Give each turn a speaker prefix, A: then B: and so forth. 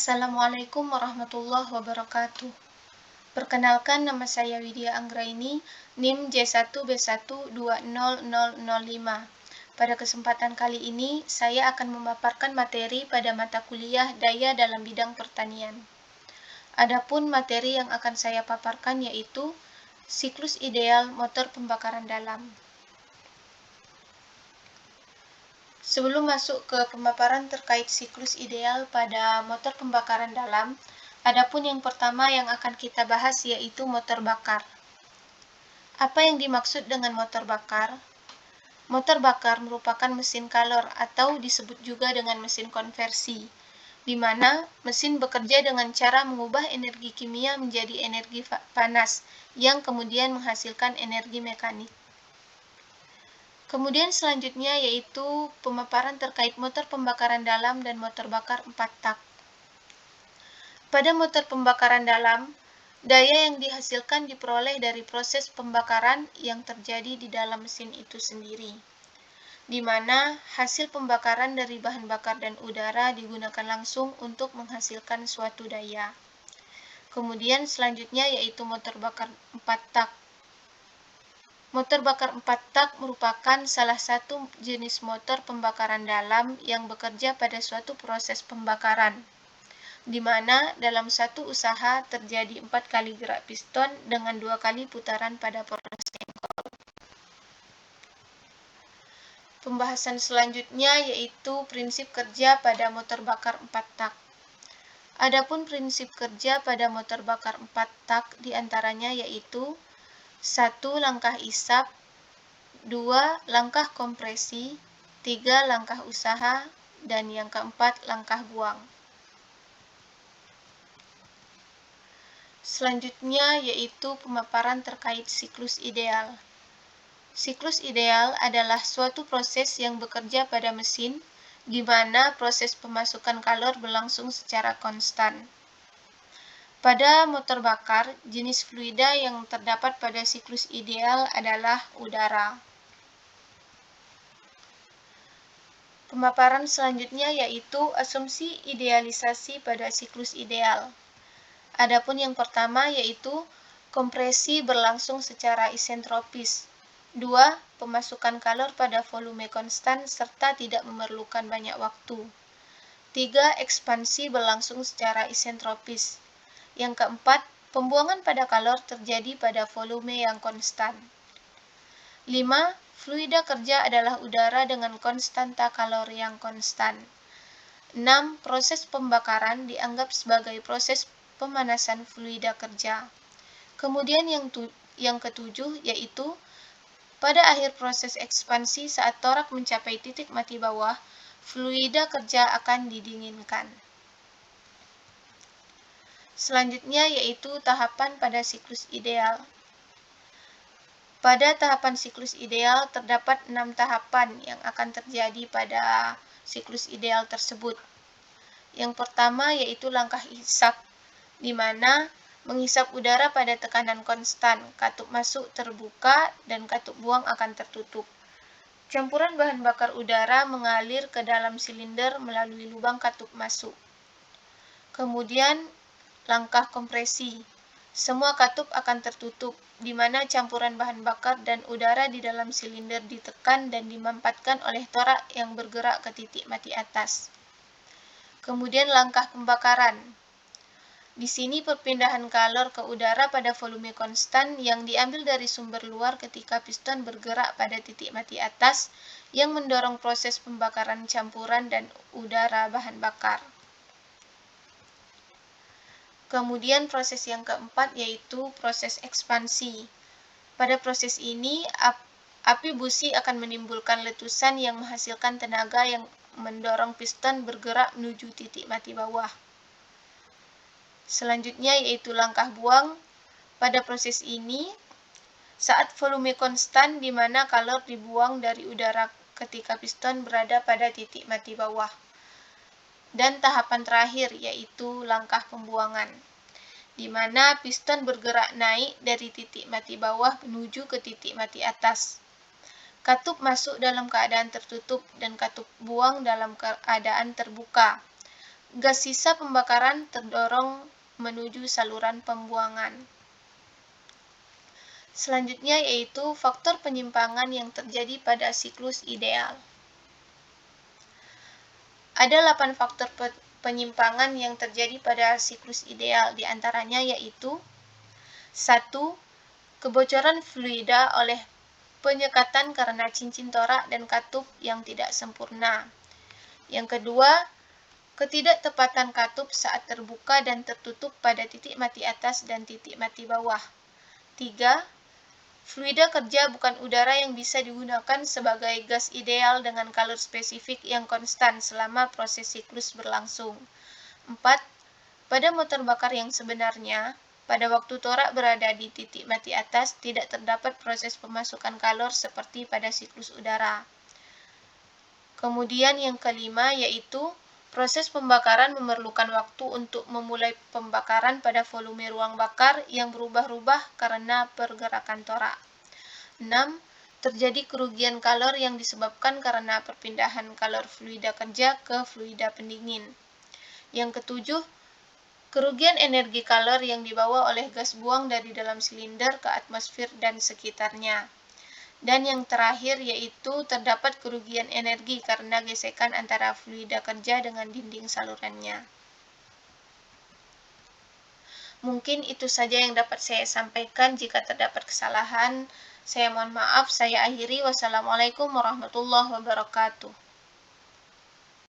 A: Assalamualaikum warahmatullahi wabarakatuh. Perkenalkan, nama saya Widya Anggraini, NIM J1B1200005. Pada kesempatan kali ini, saya akan memaparkan materi pada mata kuliah Daya dalam bidang pertanian. Adapun materi yang akan saya paparkan yaitu siklus ideal motor pembakaran dalam. Sebelum masuk ke pemaparan terkait siklus ideal pada motor pembakaran dalam, adapun yang pertama yang akan kita bahas yaitu motor bakar. Apa yang dimaksud dengan motor bakar? Motor bakar merupakan mesin kalor atau disebut juga dengan mesin konversi, di mana mesin bekerja dengan cara mengubah energi kimia menjadi energi panas yang kemudian menghasilkan energi mekanik. Kemudian selanjutnya yaitu pemaparan terkait motor pembakaran dalam dan motor bakar 4 tak. Pada motor pembakaran dalam, daya yang dihasilkan diperoleh dari proses pembakaran yang terjadi di dalam mesin itu sendiri, di mana hasil pembakaran dari bahan bakar dan udara digunakan langsung untuk menghasilkan suatu daya. Kemudian selanjutnya yaitu motor bakar 4 tak. Motor bakar 4 tak merupakan salah satu jenis motor pembakaran dalam yang bekerja pada suatu proses pembakaran, di mana dalam satu usaha terjadi 4 kali gerak piston dengan 2 kali putaran pada poros engkol. Pembahasan selanjutnya yaitu prinsip kerja pada motor bakar 4 tak. Adapun prinsip kerja pada motor bakar 4 tak diantaranya yaitu 1. Langkah isap, 2. Langkah kompresi, 3. Langkah usaha, dan yang keempat langkah buang. Selanjutnya yaitu pemaparan terkait siklus ideal. Siklus ideal adalah suatu proses yang bekerja pada mesin, di mana proses pemasukan kalor berlangsung secara konstan. Pada motor bakar, jenis fluida yang terdapat pada siklus ideal adalah udara. Pemaparan selanjutnya yaitu asumsi idealisasi pada siklus ideal. Adapun yang pertama yaitu kompresi berlangsung secara isentropis. 2. Pemasukan kalor pada volume konstan serta tidak memerlukan banyak waktu. 3. Ekspansi berlangsung secara isentropis. Yang keempat, pembuangan pada kalor terjadi pada volume yang konstan. 5. Fluida kerja adalah udara dengan konstanta kalor yang konstan. 6. Proses pembakaran dianggap sebagai proses pemanasan fluida kerja. Kemudian yang ketujuh yaitu pada akhir proses ekspansi saat torak mencapai titik mati bawah, fluida kerja akan didinginkan. Selanjutnya yaitu tahapan pada siklus ideal. Pada tahapan siklus ideal terdapat 6 tahapan yang akan terjadi pada siklus ideal tersebut. Yang pertama yaitu langkah isap, di mana menghisap udara pada tekanan konstan, katup masuk terbuka dan katup buang akan tertutup. Campuran bahan bakar udara mengalir ke dalam silinder melalui lubang katup masuk. Kemudian langkah kompresi. Semua katup akan tertutup, di mana campuran bahan bakar dan udara di dalam silinder ditekan dan dimampatkan oleh torak yang bergerak ke titik mati atas. Kemudian langkah pembakaran. Di sini perpindahan kalor ke udara pada volume konstan yang diambil dari sumber luar ketika piston bergerak pada titik mati atas yang mendorong proses pembakaran campuran dan udara bahan bakar. Kemudian proses yang keempat yaitu proses ekspansi. Pada proses ini, api busi akan menimbulkan letusan yang menghasilkan tenaga yang mendorong piston bergerak menuju titik mati bawah. Selanjutnya yaitu langkah buang. Pada proses ini, saat volume konstan di mana kalor dibuang dari udara ketika piston berada pada titik mati bawah. Dan tahapan terakhir yaitu langkah pembuangan, di mana piston bergerak naik dari titik mati bawah menuju ke titik mati atas. Katup masuk dalam keadaan tertutup dan katup buang dalam keadaan terbuka. gas sisa pembakaran terdorong menuju saluran pembuangan. Selanjutnya yaitu faktor penyimpangan yang terjadi pada siklus ideal. Ada 8 faktor penyimpangan yang terjadi pada siklus ideal, diantaranya yaitu 1. Kebocoran fluida oleh penyekatan karena cincin torak dan katup yang tidak sempurna. Yang kedua, ketidaktepatan katup saat terbuka dan tertutup pada titik mati atas dan titik mati bawah. 3. Fluida kerja bukan udara yang bisa digunakan sebagai gas ideal dengan kalor spesifik yang konstan selama proses siklus berlangsung. 4. Pada motor bakar yang sebenarnya, pada waktu torak berada di titik mati atas, tidak terdapat proses pemasukan kalor seperti pada siklus udara. Kemudian yang kelima yaitu proses pembakaran memerlukan waktu untuk memulai pembakaran pada volume ruang bakar yang berubah-ubah karena pergerakan torak. 6. Terjadi kerugian kalor yang disebabkan karena perpindahan kalor fluida kerja ke fluida pendingin. Yang ketujuh, kerugian energi kalor yang dibawa oleh gas buang dari dalam silinder ke atmosfer dan sekitarnya. Dan yang terakhir yaitu terdapat kerugian energi karena gesekan antara fluida kerja dengan dinding salurannya. Mungkin itu saja yang dapat saya sampaikan. Jika terdapat kesalahan, saya mohon maaf. Saya akhiri. Wassalamualaikum warahmatullahi wabarakatuh.